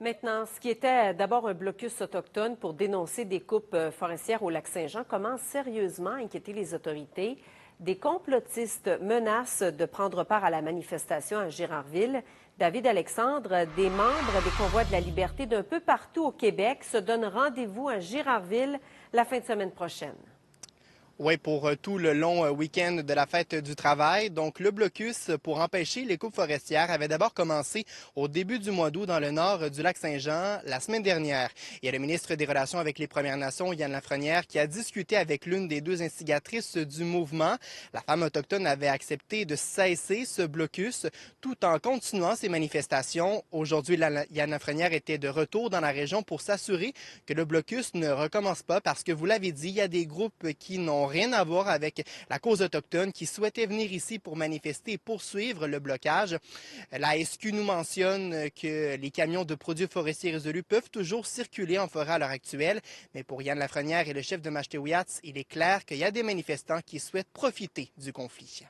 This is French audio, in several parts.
Maintenant, ce qui était d'abord un blocus autochtone pour dénoncer des coupes forestières au lac Saint-Jean commence sérieusement à inquiéter les autorités. Des complotistes menacent de prendre part à la manifestation à Gérardville. David Alexandre, des membres des Convois de la liberté d'un peu partout au Québec se donnent rendez-vous à Gérardville la fin de semaine prochaine. Oui, pour tout le long week-end de la fête du travail. Donc, le blocus pour empêcher les coupes forestières avait d'abord commencé au début du mois d'août dans le nord du lac Saint-Jean la semaine dernière. Il y a le ministre des Relations avec les Premières Nations, Yann Lafrenière, qui a discuté avec l'une des deux instigatrices du mouvement. La femme autochtone avait accepté de cesser ce blocus tout en continuant ses manifestations. Aujourd'hui, Yann Lafrenière était de retour dans la région pour s'assurer que le blocus ne recommence pas parce que, vous l'avez dit, il y a des groupes qui n'ont rien à voir avec la cause autochtone, qui souhaitaient venir ici pour manifester et poursuivre le blocage. La SQ nous mentionne que les camions de produits forestiers résolus peuvent toujours circuler en forêt à l'heure actuelle, mais pour Yann Lafrenière et le chef de Mashtewiyats, il est clair qu'il y a des manifestants qui souhaitent profiter du conflit.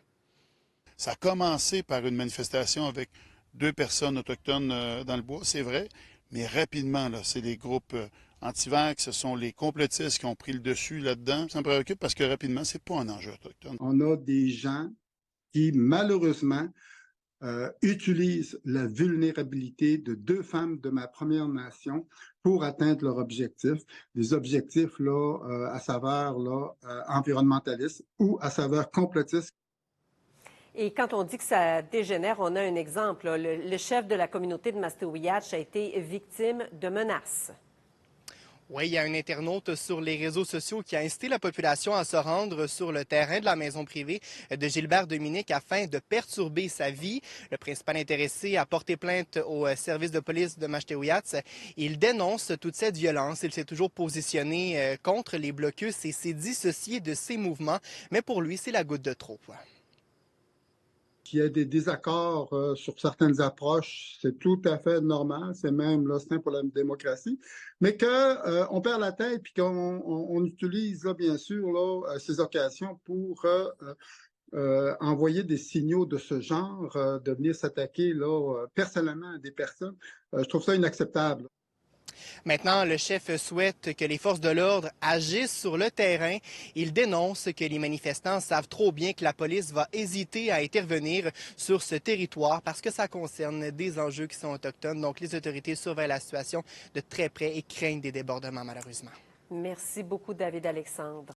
Ça a commencé par une manifestation avec 2 personnes autochtones dans le bois, c'est vrai, mais rapidement, là, c'est les groupes anti-vax, ce sont les complotistes qui ont pris le dessus là-dedans. Ça me préoccupe parce que rapidement, c'est pas un enjeu autochtone. On a des gens qui, malheureusement, utilisent la vulnérabilité de 2 femmes de ma Première Nation pour atteindre leur objectif, des objectifs là, à saveur là, environnementaliste ou à saveur complotiste. Et quand on dit que ça dégénère, on a un exemple. Le chef de la communauté de Mashtewiyatch a été victime de menaces. Oui, il y a un internaute sur les réseaux sociaux qui a incité la population à se rendre sur le terrain de la maison privée de Gilbert Dominique afin de perturber sa vie. Le principal intéressé a porté plainte au service de police de Mashtewiyats. Il dénonce toute cette violence. Il s'est toujours positionné contre les blocus et s'est dissocié de ses mouvements. Mais pour lui, c'est la goutte de trop. Qu'il y ait des désaccords sur certaines approches, c'est tout à fait normal, c'est même là, sain pour la démocratie, mais qu'on perd la tête puis qu'on utilise là, bien sûr là, ces occasions pour envoyer des signaux de ce genre, de venir s'attaquer là, personnellement à des personnes. Je trouve ça inacceptable. Maintenant, le chef souhaite que les forces de l'ordre agissent sur le terrain. Il dénonce que les manifestants savent trop bien que la police va hésiter à intervenir sur ce territoire parce que ça concerne des enjeux qui sont autochtones. Donc, les autorités surveillent la situation de très près et craignent des débordements, malheureusement. Merci beaucoup, David Alexandre.